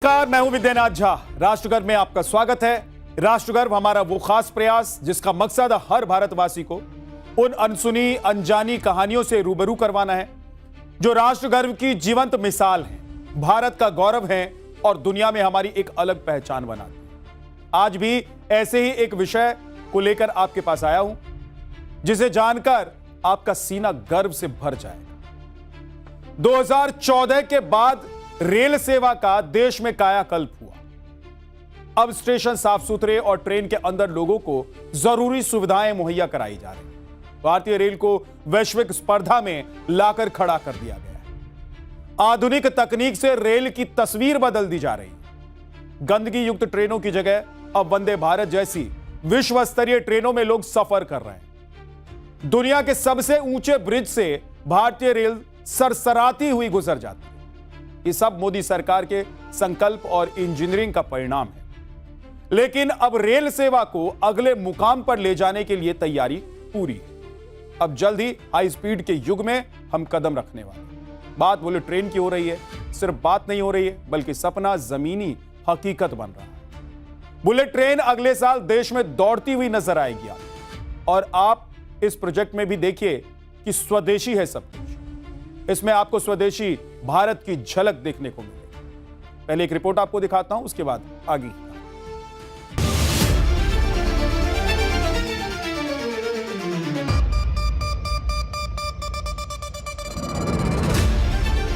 नमस्कार, मैं हूं विद्यानाथ झा। राष्ट्रगर्व में आपका स्वागत है। राष्ट्रगर्व हमारा वो खास प्रयास जिसका मकसद हर भारतवासी को उन अनसुनी अनजानी कहानियों से रूबरू करवाना है जो राष्ट्रगर्व की जीवंत मिसाल है, भारत का गौरव है और दुनिया में हमारी एक अलग पहचान बनाती है। आज भी ऐसे ही एक विषय को लेकर आपके पास आया हूं जिसे जानकर आपका सीना गर्व से भर जाएगा। 2014 के बाद रेल सेवा का देश में कायाकल्प हुआ। अब स्टेशन साफ सुथरे और ट्रेन के अंदर लोगों को जरूरी सुविधाएं मुहैया कराई जा रही हैं। भारतीय रेल को वैश्विक स्पर्धा में लाकर खड़ा कर दिया गया है। आधुनिक तकनीक से रेल की तस्वीर बदल दी जा रही है। गंदगी युक्त ट्रेनों की जगह अब वंदे भारत जैसी विश्व स्तरीय ट्रेनों में लोग सफर कर रहे हैं। दुनिया के सबसे ऊंचे ब्रिज से भारतीय रेल सरसराती हुई गुजर जाती है। ये सब मोदी सरकार के संकल्प और इंजीनियरिंग का परिणाम है। लेकिन अब रेल सेवा को अगले मुकाम पर ले जाने के लिए तैयारी पूरी है। अब जल्द ही हाई स्पीड के युग में हम कदम रखने वाले हैं। बात बुलेट ट्रेन की हो रही है। सिर्फ बात नहीं हो रही है बल्कि सपना जमीनी हकीकत बन रहा है। बुलेट ट्रेन अगले साल देश में दौड़ती हुई नजर आएगी और आप इस प्रोजेक्ट में भी देखिए कि स्वदेशी है सब कुछ। इसमें आपको स्वदेशी भारत की झलक देखने को मिलेगी। पहले एक रिपोर्ट आपको दिखाता हूं, उसके बाद आगे।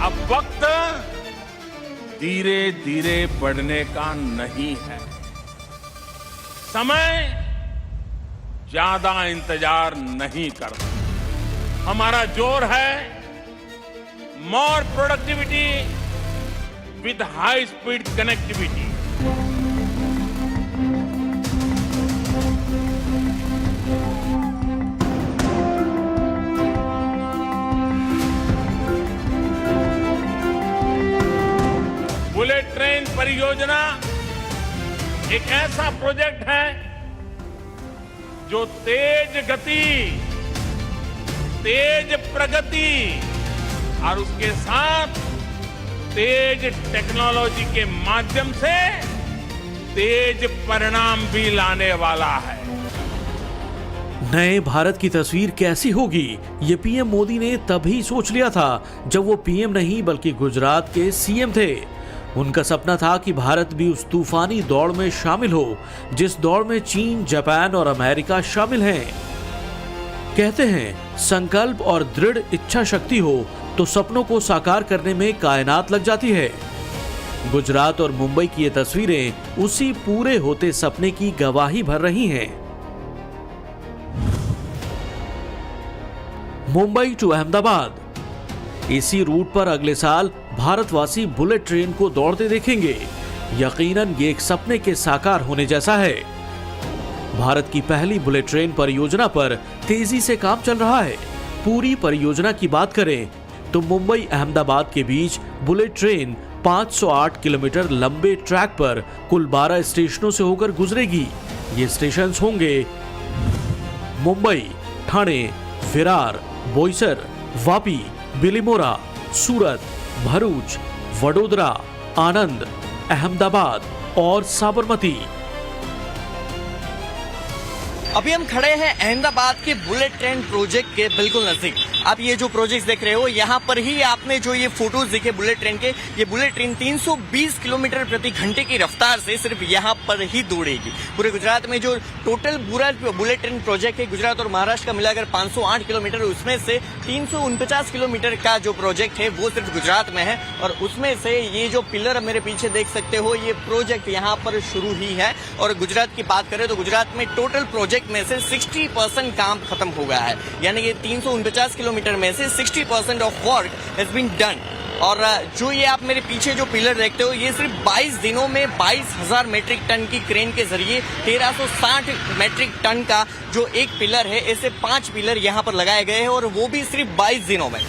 अब वक्त धीरे धीरे बढ़ने का नहीं है। समय ज्यादा इंतजार नहीं करता। हमारा जोर है more productivity with high speed connectivity. Bullet train परियोजना एक ऐसा प्रोजेक्ट है जो तेज गति, तेज प्रगति और उसके साथ तेज टेक्नोलॉजी के माध्यम से तेज परिणाम भी लाने वाला है। नए भारत की तस्वीर कैसी होगी, ये पीएम मोदी ने तभी सोच लिया था जब वो पीएम नहीं बल्कि गुजरात के सीएम थे। उनका सपना था कि भारत भी उस तूफानी दौड़ में शामिल हो जिस दौड़ में चीन, जापान और अमेरिका शामिल हैं। कहते हैं संकल्प और दृढ़ इच्छा शक्ति हो तो सपनों को साकार करने में कायनात लग जाती है। गुजरात और मुंबई की ये तस्वीरें उसी पूरे होते सपने की गवाही भर रही हैं। मुंबई टू अहमदाबाद इसी रूट पर अगले साल भारतवासी बुलेट ट्रेन को दौड़ते देखेंगे। यकीनन ये एक सपने के साकार होने जैसा है। भारत की पहली बुलेट ट्रेन परियोजना पर तेजी से काम चल रहा है। पूरी परियोजना की बात करें तो मुंबई अहमदाबाद के बीच बुलेट ट्रेन 508 किलोमीटर लंबे ट्रैक पर कुल 12 स्टेशनों से होकर गुजरेगी। ये स्टेशन होंगे मुंबई, ठाणे, विरार, बोईसर, वापी, बिलिमोरा, सूरत, भरूच, वडोदरा, आनंद, अहमदाबाद और साबरमती। अभी हम खड़े हैं अहमदाबाद के बुलेट ट्रेन प्रोजेक्ट के बिल्कुल नजदीक। आप ये जो प्रोजेक्ट देख रहे हो, यहाँ पर ही आपने जो ये फोटोज देखे बुलेट ट्रेन के, ये बुलेट ट्रेन 320 किलोमीटर प्रति घंटे की रफ्तार से सिर्फ यहाँ पर ही दौड़ेगी। पूरे गुजरात में जो टोटल पूरा बुलेट ट्रेन प्रोजेक्ट है, गुजरात और महाराष्ट्र का मिलाकर 508 किलोमीटर, उसमें से 349 किलोमीटर का जो प्रोजेक्ट है वो सिर्फ गुजरात में है। और उसमें से ये जो पिलर मेरे पीछे देख सकते हो, ये प्रोजेक्ट यहाँ पर शुरू ही है। और गुजरात की बात करें तो गुजरात में टोटल प्रोजेक्ट में से 60% काम खत्म हो गया है। यानी कि 349 किलोमीटर में से 60% of work has been done. और जो ये आप मेरे पीछे जो पिलर देखते हो, ये सिर्फ 22 दिनों में 22,000 मेट्रिक टन की क्रेन के जरिए 1360 मेट्रिक टन का जो एक पिलर है, ऐसे 5 पिलर यहाँ पर लगाए गए हैं और वो भी सिर्फ 22 दिनों में।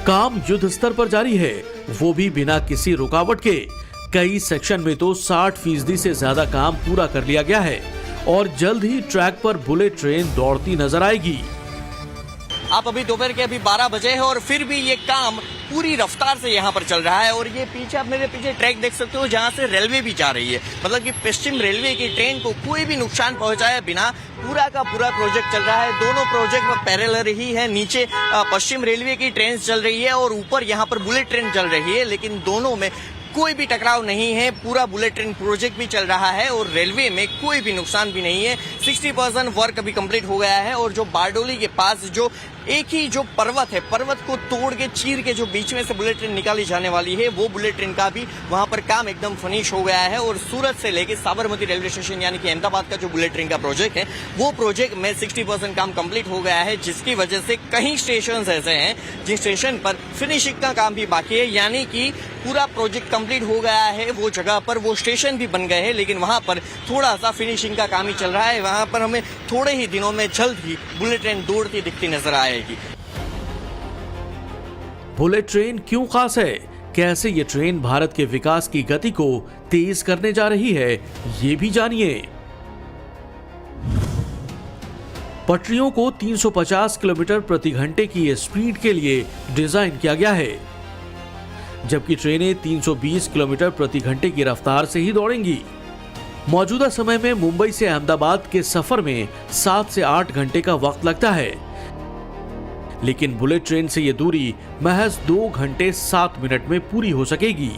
काम युद्ध स्तर पर जारी है, वो भी बिना किसी रुकावट के। कई सेक्शन में तो 60% से ज्यादा काम पूरा कर लिया गया है और जल्द ही ट्रैक पर बुलेट ट्रेन दौड़ती नजर आएगी। आप अभी दोपहर के 12 बजे हैं और फिर भी ये काम पूरी रफ्तार से यहाँ पर चल रहा है। और ये पीछे आप मेरे पीछे ट्रैक देख सकते हो जहाँ से रेलवे भी जा रही है, मतलब कि पश्चिम रेलवे की ट्रेन को कोई भी नुकसान पहुंचाए बिना पूरा का पूरा प्रोजेक्ट चल रहा है। दोनों प्रोजेक्ट पैरेलल ही है। नीचे पश्चिम रेलवे की ट्रेन चल रही है और ऊपर यहाँ पर बुलेट ट्रेन चल रही है, लेकिन दोनों में कोई भी टकराव नहीं है। पूरा बुलेट ट्रेन प्रोजेक्ट भी चल रहा है और रेलवे में कोई भी नुकसान भी नहीं है। 60% वर्क अभी कंप्लीट हो गया है। और जो बारडोली के पास जो एक ही जो पर्वत है, पर्वत को तोड़ के चीर के जो बीच में से बुलेट ट्रेन निकाली जाने वाली है, वो बुलेट ट्रेन का भी वहां पर काम एकदम फिनिश हो गया है। और सूरत से लेके साबरमती रेलवे स्टेशन यानी कि अहमदाबाद का जो बुलेट ट्रेन का प्रोजेक्ट है, वो प्रोजेक्ट में 60% काम कंप्लीट हो गया है, जिसकी वजह से कई स्टेशन ऐसे हैं जिन स्टेशन पर फिनिशिंग का काम भी बाकी है। यानी कि पूरा प्रोजेक्ट कंप्लीट हो गया है, वो जगह पर वो स्टेशन भी बन गए हैं, लेकिन वहां पर थोड़ा सा फिनिशिंग का काम ही चल रहा है। वहां पर हमें थोड़े ही दिनों में जल्द ही बुलेट ट्रेन दौड़ती दिखती नजर आएगी। बुलेट ट्रेन क्यों खास है, कैसे ये ट्रेन भारत के विकास की गति को तेज करने जा रही है, ये भी जानिए। पटरियों को 350 किलोमीटर प्रति घंटे की स्पीड के लिए डिजाइन किया गया है, जबकि ट्रेनें 320 किलोमीटर प्रति घंटे की रफ्तार से ही दौड़ेंगी। मौजूदा समय में मुंबई से अहमदाबाद के सफर में 7 से 8 घंटे का वक्त लगता है, लेकिन बुलेट ट्रेन से यह दूरी महज 2 घंटे 7 मिनट में पूरी हो सकेगी।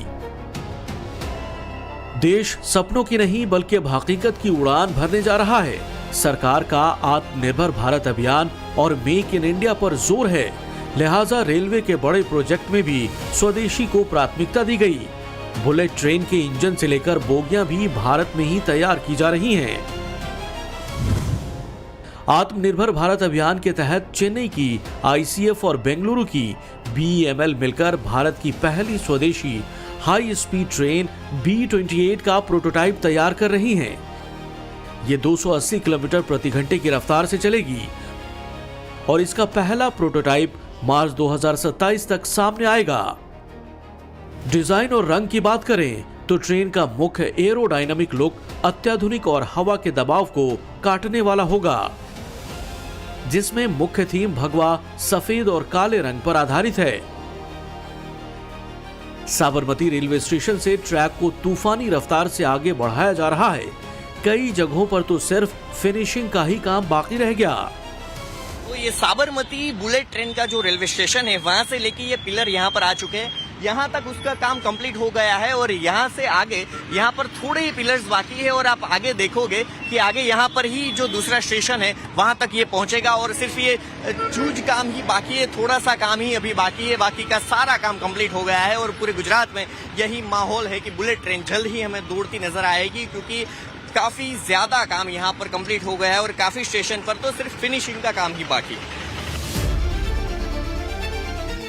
देश सपनों की नहीं बल्कि अब हकीकत की उड़ान भरने जा रहा है। सरकार का आत्मनिर्भर भारत अभियान और मेक इन इंडिया पर जोर है, लिहाजा रेलवे के बड़े प्रोजेक्ट में भी स्वदेशी को प्राथमिकता दी गई। बुलेट ट्रेन के इंजन से लेकर बोगियां भी भारत में ही तैयार की जा रही हैं। आत्मनिर्भर भारत अभियान के तहत चेन्नई की ICF और बेंगलुरु की BEML मिलकर भारत की पहली स्वदेशी हाई स्पीड ट्रेन B28 का प्रोटोटाइप तैयार कर रही हैं। ये 280 किलोमीटर प्रति घंटे की रफ्तार से चलेगी और इसका पहला प्रोटोटाइप मार्च 2027 तक सामने आएगा। डिजाइन और रंग की बात करें तो ट्रेन का मुख्य एरोडायनामिक लुक अत्याधुनिक और हवा के दबाव को काटने वाला होगा, जिसमें मुख्य थीम भगवा सफेद और काले रंग पर आधारित है। साबरमती रेलवे स्टेशन से ट्रैक को तूफानी रफ्तार से आगे बढ़ाया जा रहा है। कई जगहों पर तो सिर्फ फिनिशिंग का ही काम बाकी रह गया। तो ये साबरमती बुलेट ट्रेन का जो रेलवे स्टेशन है, वहां से लेके ये पिलर यहाँ पर आ चुके हैं, यहाँ तक उसका काम कंप्लीट हो गया है। और यहाँ से आगे यहाँ पर थोड़े ही पिलर्स बाकी है और आप आगे देखोगे कि आगे यहाँ पर ही जो दूसरा स्टेशन है वहां तक ये पहुंचेगा और सिर्फ ये चूज काम ही बाकी है, थोड़ा सा काम ही अभी बाकी है, बाकी का सारा काम कंप्लीट हो गया है। और पूरे गुजरात में यही माहौल है कि बुलेट ट्रेन जल्द ही हमें दौड़ती नजर आएगी, क्योंकि काफी ज्यादा काम यहाँ पर कंप्लीट हो गया है और काफी स्टेशन पर तो सिर्फ फिनिशिंग का काम ही बाकी है।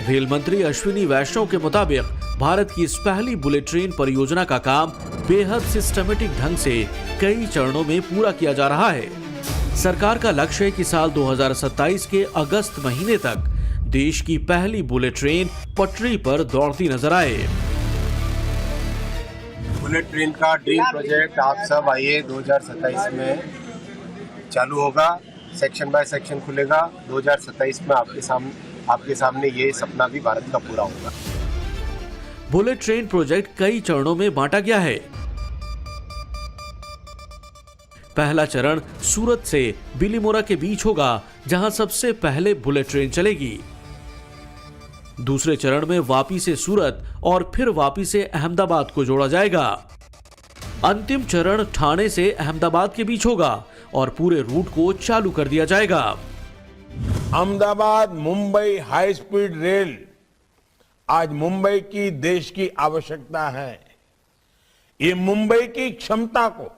रेल मंत्री अश्विनी वैष्णव के मुताबिक भारत की इस पहली बुलेट ट्रेन परियोजना का काम बेहद सिस्टमेटिक ढंग से कई चरणों में पूरा किया जा रहा है। सरकार का लक्ष्य है कि साल 2027 के अगस्त महीने तक देश की पहली बुलेट ट्रेन पटरी पर दौड़ती नजर आए। बुलेट ट्रेन का ड्रीम प्रोजेक्ट आप सब आइए 2027 में चालू होगा, सेक्शन बाय सेक्शन खुलेगा। 2027 में आपके सामने ये सपना भी भारत का पूरा होगा। बुलेट ट्रेन प्रोजेक्ट कई चरणों में बांटा गया है। पहला चरण सूरत से बिलीमोरा के बीच होगा, जहां सबसे पहले बुलेट ट्रेन चलेगी। दूसरे चरण में वापी से सूरत और फिर वापी से अहमदाबाद को जोड़ा जाएगा। अंतिम चरण ठाणे से अहमदाबाद के बीच होगा और पूरे रूट को चालू कर दिया जाएगा। Ahmedabad Mumbai high speed rail आज मुंबई की देश की आवश्यकता है। ये मुंबई की क्षमता को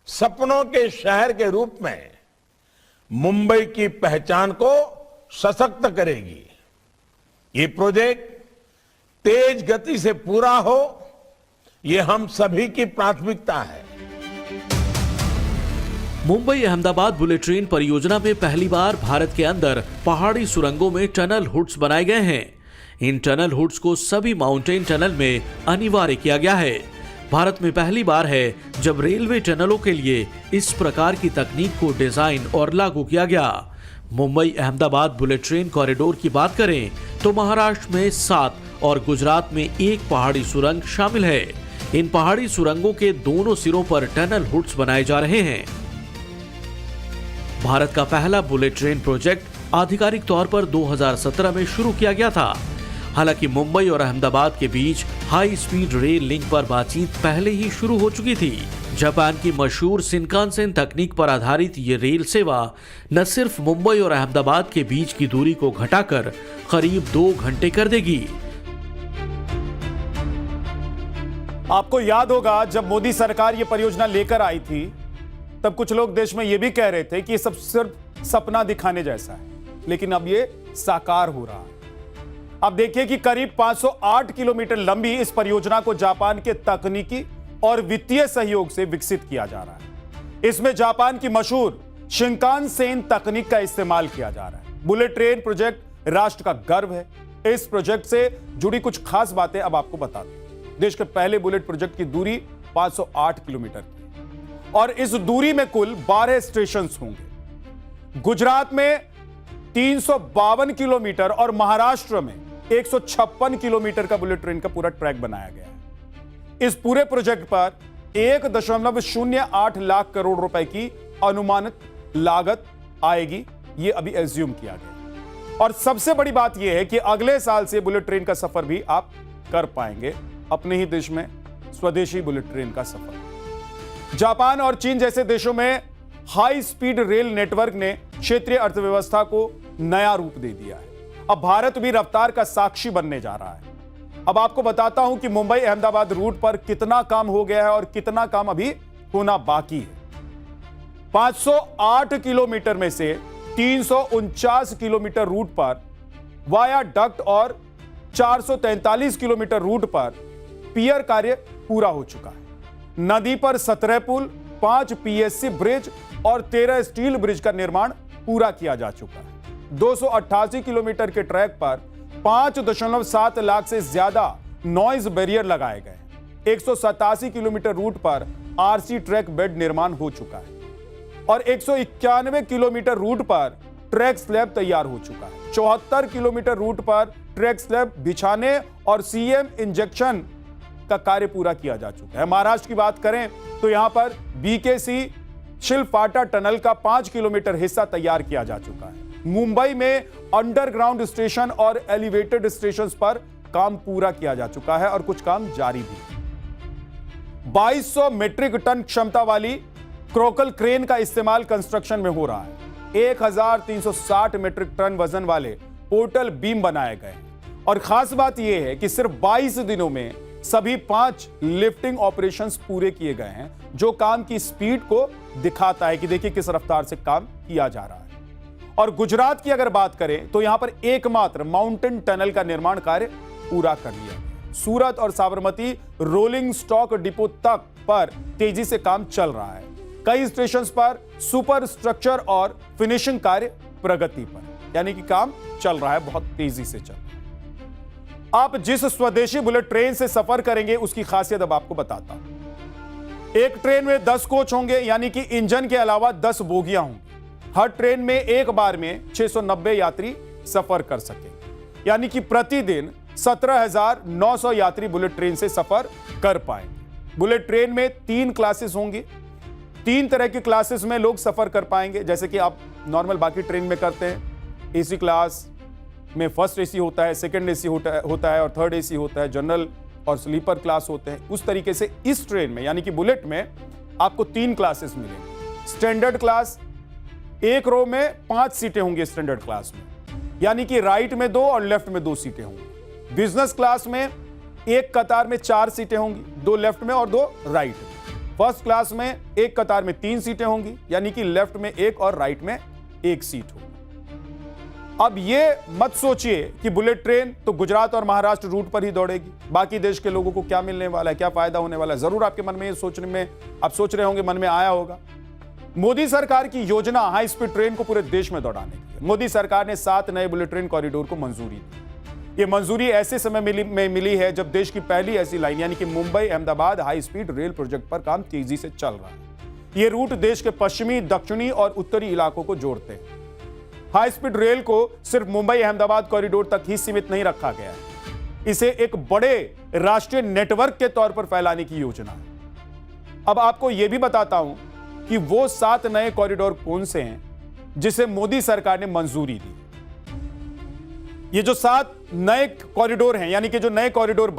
सपनों के शहर के रूप में मुंबई की पहचान को सशक्त करेगी। ये प्रोजेक्ट तेज गति से पूरा हो, ये हम सभी की प्राथमिकता है। मुंबई अहमदाबाद बुलेट ट्रेन परियोजना में पहली बार भारत के अंदर पहाड़ी सुरंगों में टनल हुड्स बनाए गए हैं। इन टनल हुड्स को सभी माउंटेन टनल में अनिवार्य किया गया है। भारत में पहली बार है जब रेलवे टनलों के लिए इस प्रकार की तकनीक को डिजाइन और लागू किया गया। Mumbai Ahmedabad bullet train corridor की बात करें तो महाराष्ट्र में 7 और गुजरात में 1 पहाड़ी सुरंग शामिल है। इन पहाड़ी सुरंगों के दोनों सिरों पर टनल हुड्स बनाए जा रहे हैं। भारत का पहला बुलेट ट्रेन प्रोजेक्ट आधिकारिक तौर पर 2017 में शुरू किया गया था। हालांकि मुंबई और अहमदाबाद के बीच हाई स्पीड रेल लिंक पर बातचीत पहले ही शुरू हो चुकी थी। जापान की मशहूर शिनकानसेन तकनीक पर आधारित ये रेल सेवा न सिर्फ मुंबई और अहमदाबाद के बीच की दूरी को घटाकर करीब 2 घंटे कर देगी। आपको याद होगा जब मोदी सरकार ये परियोजना लेकर आई थी तब कुछ लोग देश में ये भी कह रहे थे कि ये सब सिर्फ सपना दिखाने जैसा है, लेकिन अब ये साकार हो रहा है। अब देखिए कि करीब 508 किलोमीटर लंबी इस परियोजना को जापान के तकनीकी और वित्तीय सहयोग से विकसित किया जा रहा है। इसमें जापान की मशहूर शिनकानसेन तकनीक का इस्तेमाल किया जा रहा है। बुलेट ट्रेन प्रोजेक्ट राष्ट्र का गर्व है। इस प्रोजेक्ट से जुड़ी कुछ खास बातें अब आपको बता दें। देश के पहले बुलेट प्रोजेक्ट की दूरी 508 किलोमीटर की और इस दूरी में कुल 12 स्टेशन होंगे। गुजरात में 352 किलोमीटर और महाराष्ट्र में 156 किलोमीटर का बुलेट ट्रेन का पूरा ट्रैक बनाया गया है। इस पूरे प्रोजेक्ट पर 1.08 लाख करोड़ रुपए की अनुमानित लागत आएगी, यह अभी एज्यूम किया गया। और सबसे बड़ी बात यह है कि अगले साल से बुलेट ट्रेन का सफर भी आप कर पाएंगे, अपने ही देश में स्वदेशी बुलेट ट्रेन का सफर। जापान और चीन जैसे देशों में हाई स्पीड रेल नेटवर्क ने क्षेत्रीय अर्थव्यवस्था को नया रूप दे दिया है। अब भारत भी रफ्तार का साक्षी बनने जा रहा है। अब आपको बताता हूं कि मुंबई अहमदाबाद रूट पर कितना काम हो गया है और कितना काम अभी होना बाकी है। 508 किलोमीटर में से 349 किलोमीटर रूट पर वाया डक्ट और 443 किलोमीटर रूट पर पियर कार्य पूरा हो चुका है। नदी पर 17 पुल, 5 पीएससी ब्रिज और 13 स्टील ब्रिज का निर्माण पूरा किया जा चुका है। 288 किलोमीटर के ट्रैक पर 5.7 लाख से ज्यादा नॉइज बैरियर लगाए गए। 187 किलोमीटर रूट पर आरसी ट्रैक बेड निर्माण हो चुका है और 191 किलोमीटर रूट पर ट्रैक स्लैब तैयार हो चुका है। 74 किलोमीटर रूट पर ट्रैक स्लैब बिछाने और सीएम इंजेक्शन का कार्य पूरा किया जा चुका है। महाराष्ट्र की बात करें तो यहां पर बीकेसी शिलफाटा टनल का 5 किलोमीटर हिस्सा तैयार किया जा चुका है। मुंबई में अंडरग्राउंड स्टेशन और एलिवेटेड स्टेशंस पर काम पूरा किया जा चुका है और कुछ काम जारी भी है। 2200 मीट्रिक टन क्षमता वाली क्रोकल क्रेन का इस्तेमाल कंस्ट्रक्शन में हो रहा है। 1360 मीट्रिक टन वजन वाले पोर्टल बीम बनाए गए और खास बात यह है कि सिर्फ 22 दिनों में सभी 5 लिफ्टिंग ऑपरेशंस पूरे किए गए हैं, जो काम की स्पीड को दिखाता है कि देखिए किस रफ्तार से काम किया जा रहा है। और गुजरात की अगर बात करें तो यहां पर एकमात्र माउंटेन टनल का निर्माण कार्य पूरा कर लिया। सूरत और साबरमती रोलिंग स्टॉक डिपो तक पर तेजी से काम चल रहा है। कई स्टेशन पर सुपर स्ट्रक्चर और फिनिशिंग कार्य प्रगति पर, यानी कि काम चल रहा है, बहुत तेजी से चल रहा है। आप जिस स्वदेशी बुलेट ट्रेन से सफर करेंगे उसकी खासियत अब आपको बताता हूं। एक ट्रेन में 10 कोच होंगे, यानी कि इंजन के अलावा 10 बोगियां होंगी। हर ट्रेन में एक बार में 690 यात्री सफर कर सके, यानी कि प्रतिदिन 17,900 यात्री बुलेट ट्रेन से सफर कर पाएंगे। बुलेट ट्रेन में 3 क्लासेस होंगी। 3 तरह की क्लासेस में लोग सफर कर पाएंगे, जैसे कि आप नॉर्मल बाकी ट्रेन में करते हैं। एसी क्लास में फर्स्ट एसी होता है, सेकंड एसी होता है और थर्ड एसी होता है। जनरल और स्लीपर क्लास होते हैं। उस तरीके से इस ट्रेन में, यानी कि बुलेट में, आपको 3 क्लासेस मिलेंगे। स्टैंडर्ड क्लास, एक रो में 5 सीटें होंगी स्टैंडर्ड क्लास में, यानी कि राइट में 2 और लेफ्ट में 2 सीटें होंगी। बिजनेस क्लास में एक कतार में 4 सीटें होंगी, 2 लेफ्ट में और 2 राइट में। फर्स्ट क्लास में एक कतार में 3 सीटें होंगी, यानी कि लेफ्ट में 1 और राइट में 1 सीट होगी। अब ये मत सोचिए कि बुलेट ट्रेन तो गुजरात और महाराष्ट्र रूट पर ही दौड़ेगी, बाकी देश के लोगों को क्या मिलने वाला है, क्या फायदा होने वाला है। जरूर आपके मन में ये सोचने में आप सोच रहे होंगे, मन में आया होगा। मोदी सरकार की योजना हाई स्पीड ट्रेन को पूरे देश में दौड़ाने की है। मोदी सरकार ने 7 नए बुलेट ट्रेन कॉरिडोर को मंजूरी दी। ये मंजूरी ऐसे समय में मिली है जब देश की पहली ऐसी लाइन, यानी कि Mumbai Ahmedabad high speed rail project पर काम तेजी से चल रहा है। ये रूट देश के पश्चिमी, दक्षिणी और उत्तरी इलाकों को जोड़ते हैं। हाई स्पीड रेल को सिर्फ मुंबई अहमदाबाद कॉरिडोर तक ही सीमित नहीं रखा गया है, इसे एक बड़े राष्ट्रीय नेटवर्क के तौर पर फैलाने की योजना है। अब आपको यह भी बताता हूं कि वो 7 नए कॉरिडोर कौन से हैं जिसे मोदी सरकार ने मंजूरी दी। ये जो 7 नए कॉरिडोर हैं, यानी कि जो नए कॉरिडोर